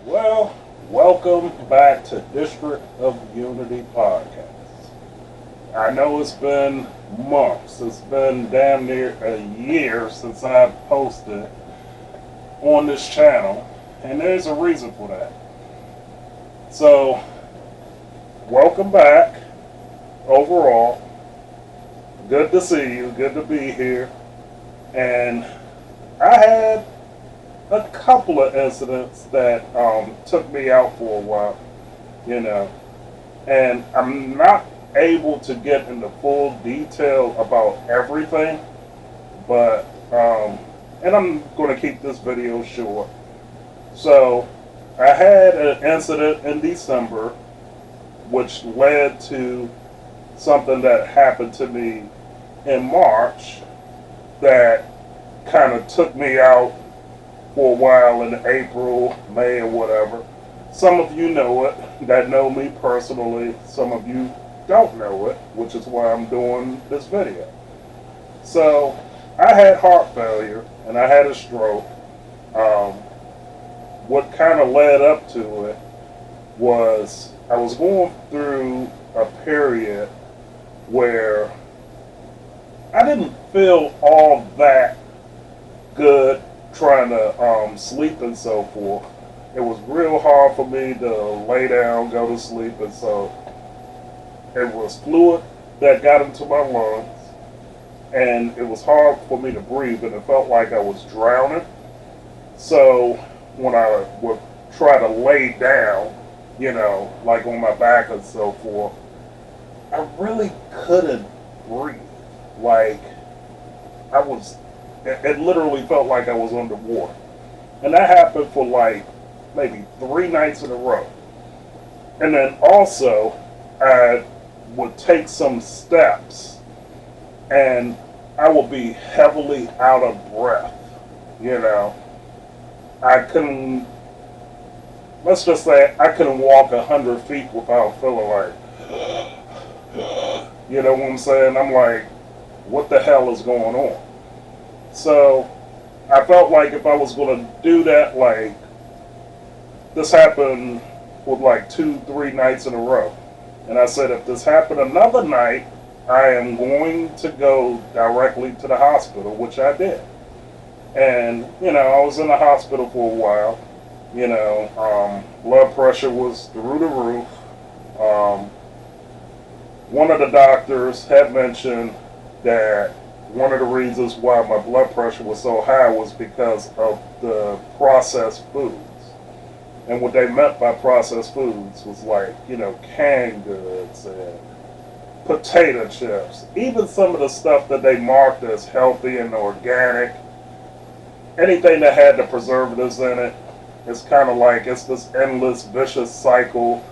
Well, welcome back to District of Unity Podcast. I know it's been months, it's been damn near a year since I've posted on this channel, and there's a reason for that. So, welcome back overall. Good to see you, good to be here. And I had a couple of incidents that took me out for a while, and I'm not able to get into full detail about everything, but and I'm going to keep this video short. So I had an incident in December which led to something that happened to me in March that kind of took me out for a while in April, May, or whatever. Some of you know it, that know me personally. Some of you don't know it, which is why I'm doing this video. So, I had heart failure, and I had a stroke. What kind of led up to it was I was going through a period where I didn't feel all that good trying to sleep and so forth. It was real hard for me to lay down, go to sleep, and so it was fluid that got into my lungs, and it was hard for me to breathe, and it felt like I was drowning. So when I would try to lay down, like on my back and so forth, I really couldn't breathe. Like, it literally felt like I was underwater. And that happened for like maybe 3 nights in a row. And then also, I would take some steps and I would be heavily out of breath. I couldn't, let's just say I couldn't walk 100 feet without feeling like, you know what I'm saying? I'm like, what the hell is going on? So I felt like if I was going to do that, like, this happened with like 2-3 nights in a row. And I said, if this happened another night, I am going to go directly to the hospital, which I did. And, I was in the hospital for a while. Blood pressure was through the roof. One of the doctors had mentioned that one of the reasons why my blood pressure was so high was because of the processed foods. And what they meant by processed foods was like, canned goods and potato chips. Even some of the stuff that they marked as healthy and organic, anything that had the preservatives in it, it's kind of like it's this endless vicious cycle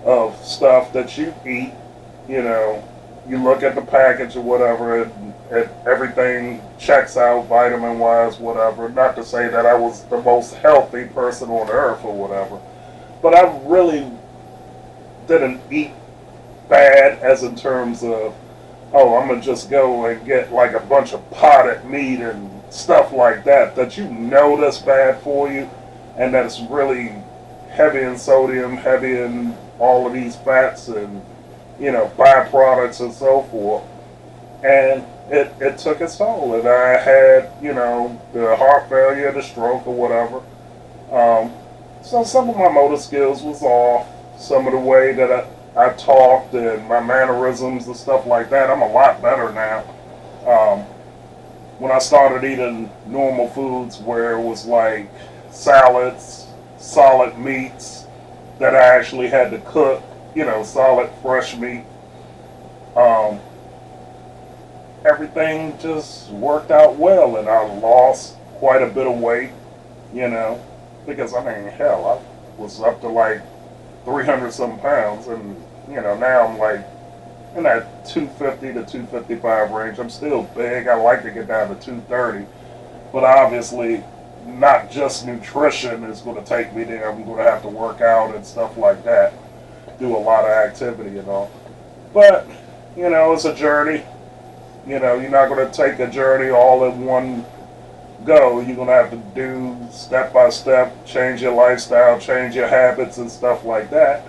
of stuff that you eat. You look at the package or whatever, and everything checks out vitamin-wise, whatever. Not to say that I was the most healthy person on earth or whatever, but I really didn't eat bad as in terms of, oh, I'm going to just go and get like a bunch of potted meat and stuff like that that's bad for you, and that it's really heavy in sodium, heavy in all of these fats and byproducts and so forth. And it took its toll. And I had, the heart failure, the stroke or whatever. So some of my motor skills was off. Some of the way that I talked and my mannerisms and stuff like that, I'm a lot better now. When I started eating normal foods where it was like salads, solid meats that I actually had to cook, solid fresh meat. Everything just worked out well, and I lost quite a bit of weight, you know, because I mean, hell, I was up to like 300 some pounds, and you know, now I'm like in that 250 to 255 range. I'm still big. I like to get down to 230, but obviously, not just nutrition is going to take me there. I'm going to have to work out and stuff like that, do a lot of activity and all. But you know, it's a journey. You know, you're not going to take a journey all in one go. You're going to have to do step by step, change your lifestyle, change your habits and stuff like that.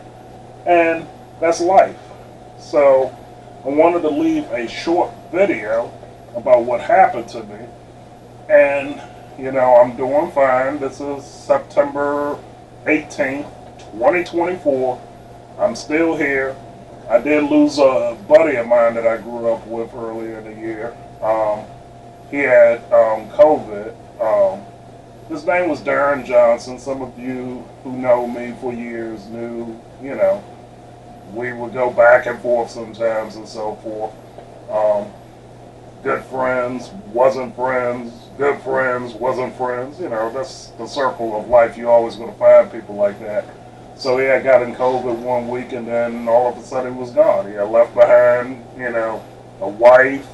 And that's life. So I wanted to leave a short video about what happened to me. And, you know, I'm doing fine. This is September 18th, 2024. I'm still here. I did lose a buddy of mine that I grew up with earlier in the year. He had COVID. His name was Darren Johnson. Some of you who know me for years knew, you know, we would go back and forth sometimes and so forth. Good friends, wasn't friends, good friends, wasn't friends. You know, that's the circle of life. You're always going to find people like that. So he had gotten COVID one week, and then all of a sudden he was gone. He had left behind, you know, a wife,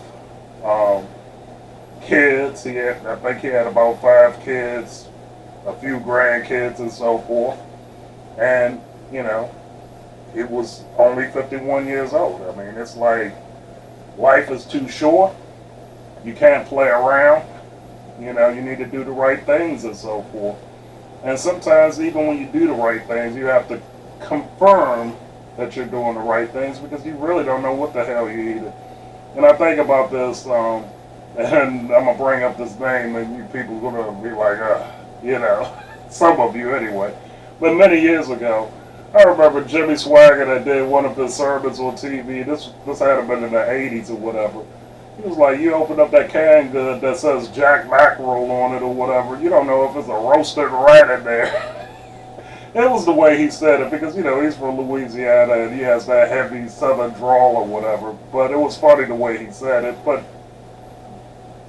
kids. I think he had about 5 kids, a few grandkids, and so forth. And you know, he was only 51 years old. I mean, it's like life is too short. You can't play around. You know, you need to do the right things and so forth. And sometimes even when you do the right things, you have to confirm that you're doing the right things, because you really don't know what the hell you're eating. And I think about this, and I'm going to bring up this name, and you people are going to be like, you know, some of you anyway. But many years ago, I remember Jimmy Swagger that did one of his sermons on TV. This had to have been in the 80s or whatever. He was like, you open up that canned good that says Jack Mackerel on it or whatever, you don't know if it's a roasted rat in there. It was the way he said it, because, you know, he's from Louisiana and he has that heavy southern drawl or whatever. But it was funny the way he said it, but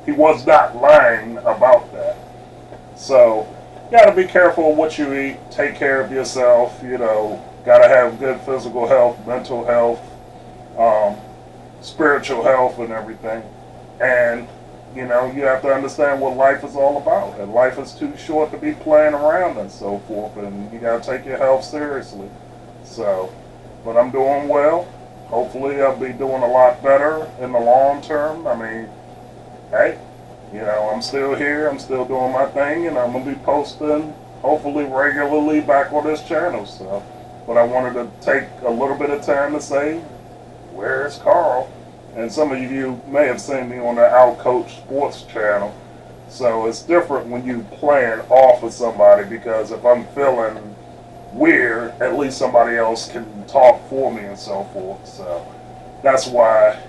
he was not lying about that. So, you gotta be careful of what you eat, take care of yourself, you know, gotta have good physical health, mental health, spiritual health and everything. And, you know, you have to understand what life is all about. And life is too short to be playing around and so forth. And you got to take your health seriously. So, but I'm doing well. Hopefully I'll be doing a lot better in the long term. I mean, hey, you know, I'm still here. I'm still doing my thing. And I'm going to be posting, hopefully regularly, back on this channel. So, but I wanted to take a little bit of time to say, where's Carl? And some of you may have seen me on the Outcoach Sports channel. So it's different when you playing off of somebody, because if I'm feeling weird, at least somebody else can talk for me and so forth. So that's why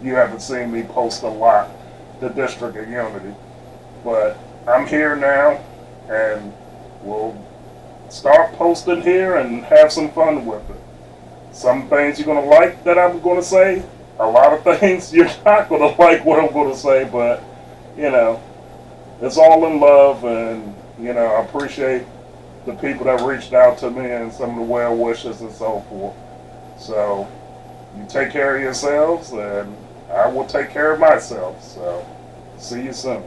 you haven't seen me post a lot, the District of Unity. But I'm here now, and we'll start posting here and have some fun with it. Some things you're going to like that I'm going to say. A lot of things you're not going to like what I'm going to say, but, you know, it's all in love, and, you know, I appreciate the people that reached out to me and some of the well wishes and so forth. So, you take care of yourselves, and I will take care of myself. So, see you soon.